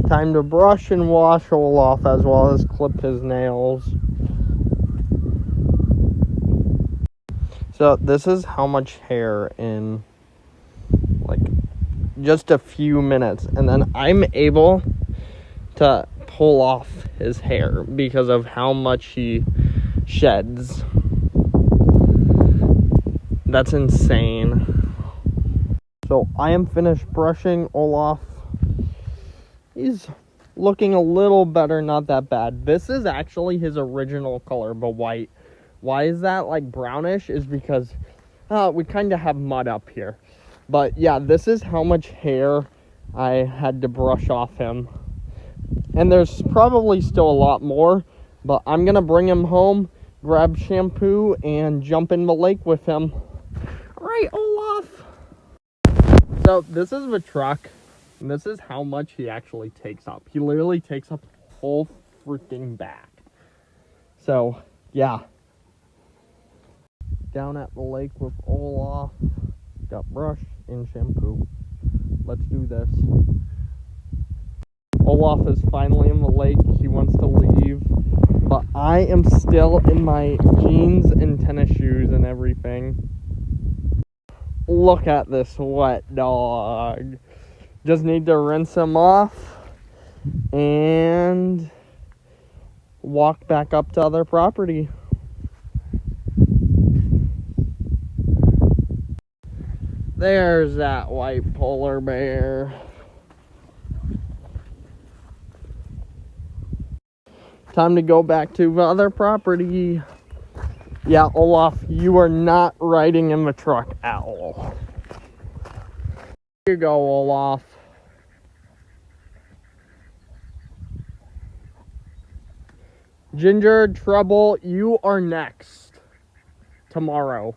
Time to brush and wash Olaf as well as clip his nails. So this is how much hair in like just a few minutes, and then I'm able to pull off his hair because of how much he sheds. That's insane. So I am finished brushing Olaf. He's looking a little better, not that bad. This is actually his original color, but white. Why is that like brownish? Is because we kind of have mud up here. But yeah, this is how much hair I had to brush off him. And there's probably still a lot more, but I'm going to bring him home, grab shampoo, and jump in the lake with him. All right, Olaf. So this is the truck, and this is how much he actually takes up. He literally takes up the whole freaking back. So, yeah. Down at the lake with Olaf. Got brush and shampoo. Let's do this. Olaf is finally in the lake. He wants to leave, but I am still in my jeans and tennis shoes and everything. Look at this wet dog. Just need to rinse him off and walk back up to other property. There's that white polar bear. Time to go back to the other property. Yeah, Olaf, you are not riding in the truck at all. Here you go, Olaf. Ginger, Trouble, you are next tomorrow.